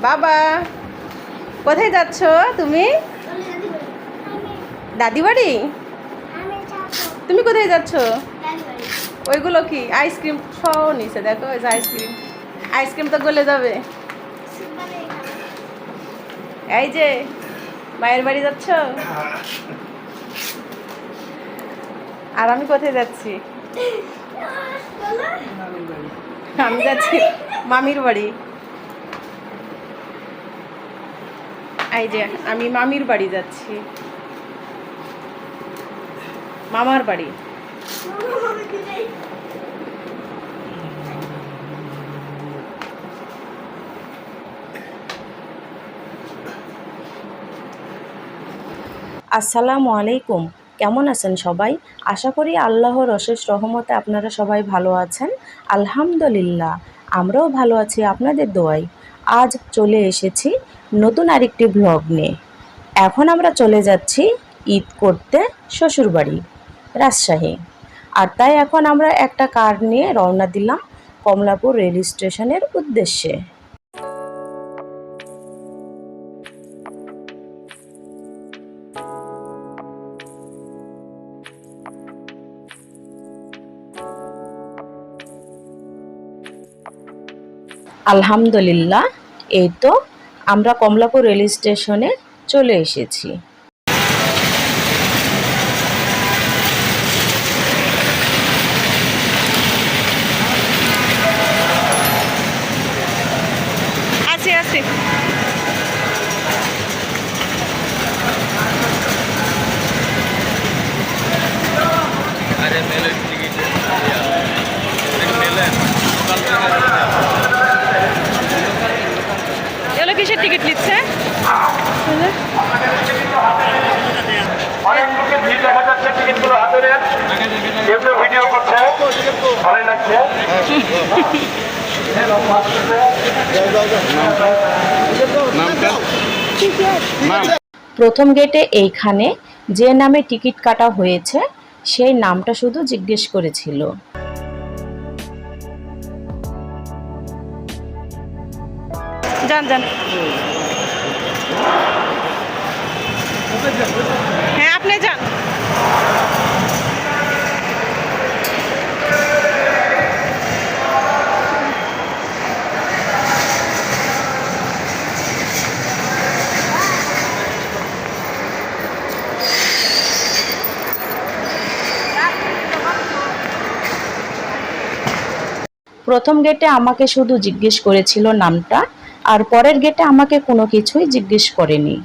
বাবা কোথায় যাচ্ছ তুমি? দাদি বাড়ি? তুমি কোথায় যাচ্ছ? ওইগুলো কি আইসক্রিম সহ নিছে, দেখো ওই যে আইসক্রিম। আইসক্রিম তো গলে যাবে। এই যে মায়ের বাড়ি যাচ্ছ? আর আমি কোথায় যাচ্ছি? আমি যাচ্ছি মামির বাড়ি। এই যে আমি মামির বাড়ি যাচ্ছি, মামার বাড়ি। আসসালামু আলাইকুম। কেমন আছেন সবাই? আশা করি আল্লাহর অশেষ রহমতে আপনারা সবাই ভালো আছেন। আলহামদুলিল্লাহ, আমরাও ভালো আছি আপনাদের দোয়ায়। আজ চলে এসেছি নতুন আরেকটি ব্লগ নিয়ে। এখন আমরা চলে যাচ্ছি ঈদ করতে শ্বশুরবাড়ি রাজশাহী। আর তাই এখন আমরা একটা কার নিয়ে রওনা দিলাম কমলাপুর রেল স্টেশনের উদ্দেশ্যে। আলহামদুলিল্লাহ, এই তো আমরা কমলাপুর রেল স্টেশনে চলে এসেছি। আছি আছি। এগুলো কিসের টিকিট নিচ্ছে? অনেক লোকের ভিড় দেখা যাচ্ছে, টিকিটগুলো হাতে নেন, কেউ কেউ ভিডিও করছে, ভালোই লাগছে। প্রথম গেটে এইখানে যে নামে টিকিট কাটা হয়েছে সেই নামটা শুধু জিজ্ঞেস করেছিল। যান যান। হ্যাঁ আপনি যান। প্রথম গেটে আমাকে শুধু জিজ্ঞেস করেছিল নামটা, আর পরের গেটে আমাকে কোনো কিছুই জিজ্ঞেস করেনি।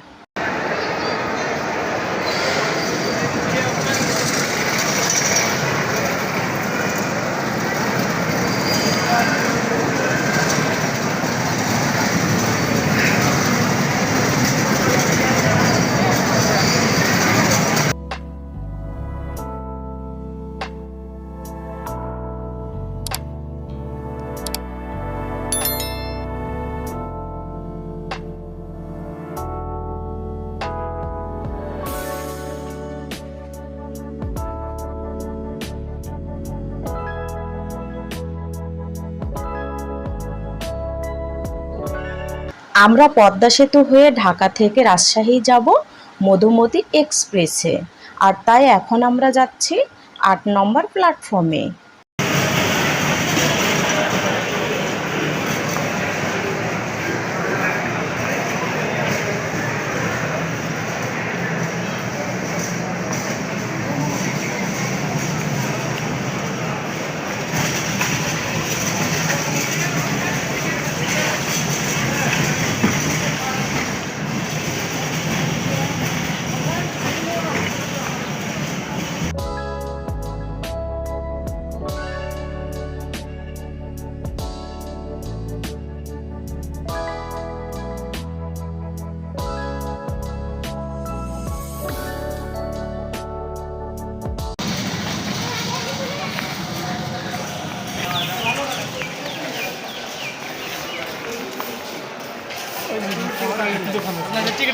আমরা পদ্মা সেতু হয়ে ঢাকা থেকে রাজশাহী যাব মধুমতি এক্সপ্রেসে, আর তাই এখন আমরা যাচ্ছি ৮ নম্বর প্ল্যাটফর্মে।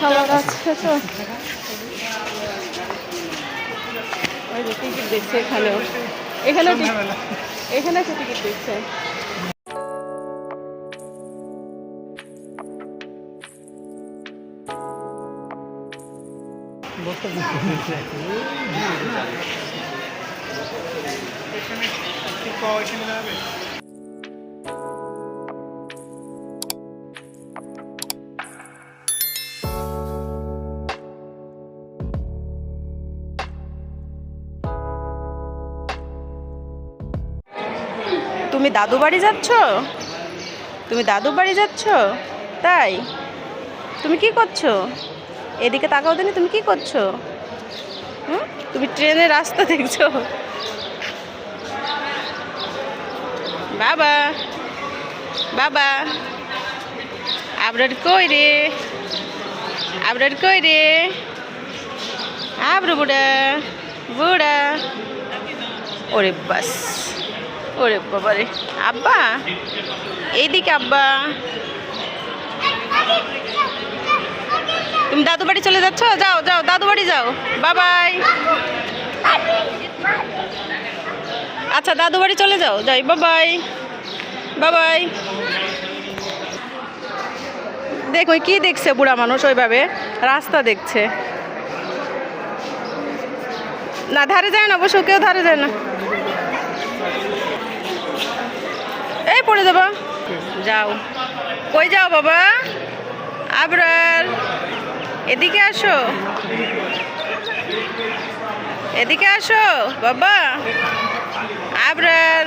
খাবার আছে তো, ওই যে টিকিট দিচ্ছে এখানেও, এখানে একটা টিকিট দিচ্ছে। তুমি দাদু বাড়ি যাচ্ছ? তুমি দাদু বাড়ি যাচ্ছ? তাই? তুমি কি করছো? এদিকে তাকাও দিনি, তুমি কি করছো? তুমি ট্রেনের রাস্তা দেখছো? বাবা বাবা, আবরার কই রে? আবরার কই রে? আবরু বুড়া বুড়া। ওরে বাস, ওরে বাবা রে। আব্বা এইদিকে, আব্বা তুমি দাদু বাড়ি চলে যাচ্ছ? যাও যাও, দাদু বাড়ি যাও। বাবাই। আচ্ছা, দাদু বাড়ি চলে যাও, যাই। বাবাই বাবাই। দেখো কি দেখছে বুড়া মানুষ, ওইভাবে রাস্তা দেখছে না। ধারে যায় না, অবশ্য কেউ ধারে যায় না। এই পড়ে যাবা। যাও, কই যাও বাবা? আবরার এদিকে আসো, এদিকে আসো বাবা। আবরার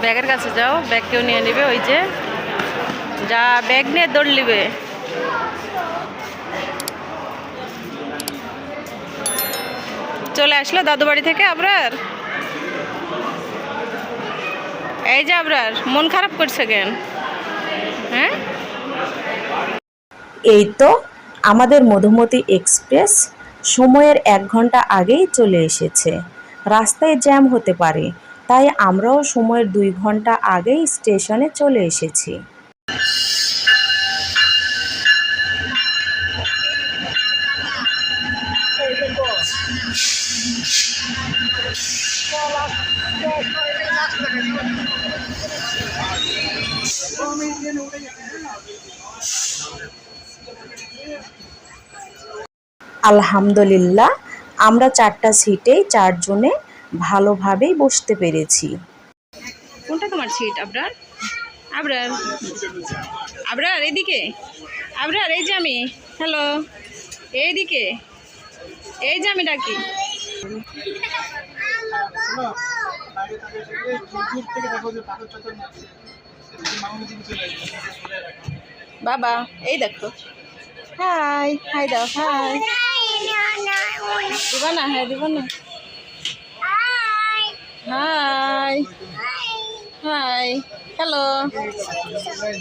ব্যাগের কাছে যাও, ব্যাগ কেউ নিয়ে নেবে। ওই যে যা, ব্যাগ নিয়ে দৌড় নিবে। চলে আসলো দাদু বাড়ি থেকে আবরার। এই যে আবরার, মন খারাপ করছে কেন? হ্যাঁ, এই তো আমাদের মধুমতি এক্সপ্রেস সময়ের 1 ঘন্টা আগেই চলে এসেছে। রাস্তায় জ্যাম হতে পারে, তাই আমরাও সময়ের 2 ঘন্টা আগেই স্টেশনে চলে এসেছি। আলহামদুলিল্লাহ, আমরা 4টা সিটেই 4 জনে ভালোভাবেই বসতে পেরেছি। কোনটা তোমার সিট আবরার? আবরার আবরার এদিকে। আবরার এই যে আমি, হ্যালো, এইদিকে। এই যে আমি ডাকি। বাবা এই দেখো, হাই হাই দাও, হাই। দিবা না? হ্যাঁ দিব না। Hi hi, hello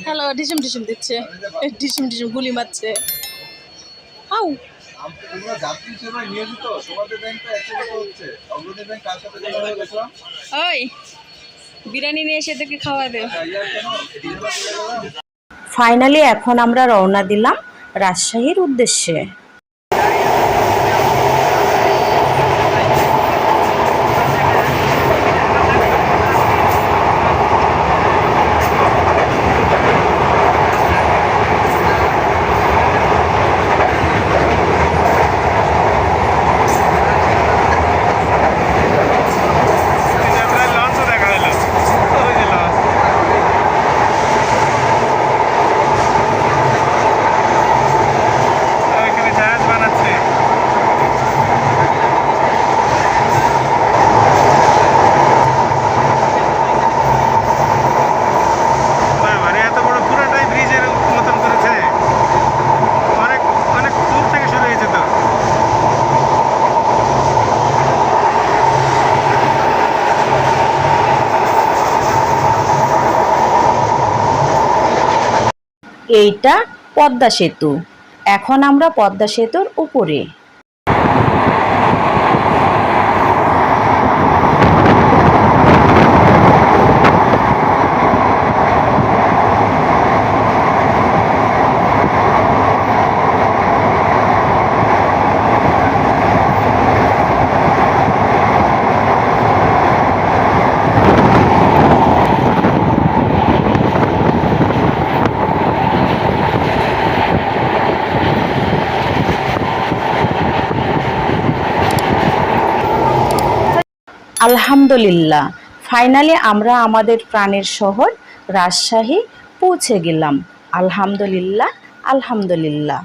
hello. ঢিসুম ঢিসুম দিচ্ছে, ঢিসুম ঢিসুম গুলি মারছে। হাউ। ওই বিরিয়ানি নিয়ে এসে তোকে খাওয়া দে। ফাইনালি এখন আমরা রওনা দিলাম রাজশাহীর উদ্দেশ্যে। এইটা পদ্মা সেতু। এখন আমরা পদ্মা সেতুর উপরে। আলহামদুলিল্লাহ, ফাইনালি আমরা আমাদের প্রাণের শহর রাজশাহী পৌঁছে গেলাম। আলহামদুলিল্লাহ, আলহামদুলিল্লাহ।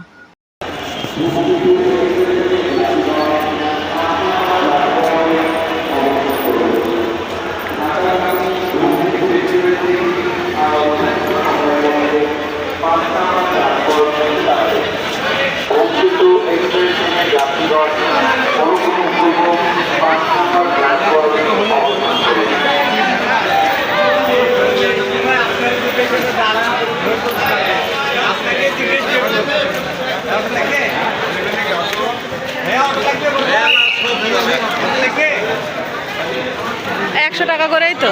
একশো টাকা করেই তো।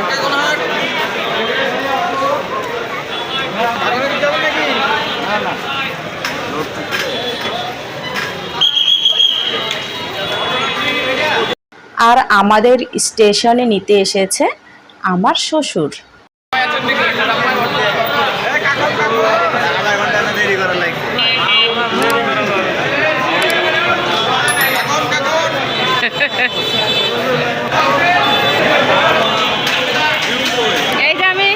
আর আমাদের স্টেশনে নিতে এসেছে আমার শ্বশুর। এই যে আমি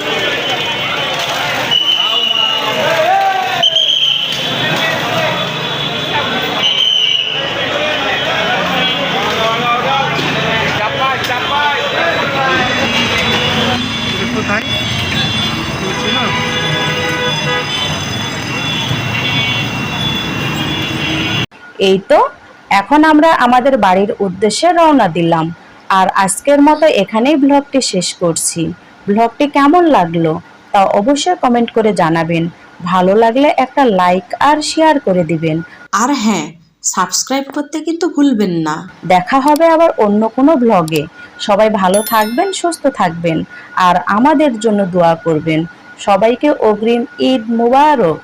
এই তো এখন আমরা আমাদের বাড়ির উদ্দেশ্যে রওনা দিলাম। আর আজকের মতো এখানেই ব্লগটি শেষ করছি। ব্লগটি কেমন লাগলো তা অবশ্যই কমেন্ট করে জানাবেন। ভালো লাগলে একটা লাইক আর শেয়ার করে দিবেন। আর হ্যাঁ, সাবস্ক্রাইব করতে কিন্তু ভুলবেন না। দেখা হবে আবার অন্য কোনো ব্লগে। সবাই ভালো থাকবেন, সুস্থ থাকবেন আর আমাদের জন্য দোয়া করবেন। সবাইকে অগ্রিম ঈদ মুবারক।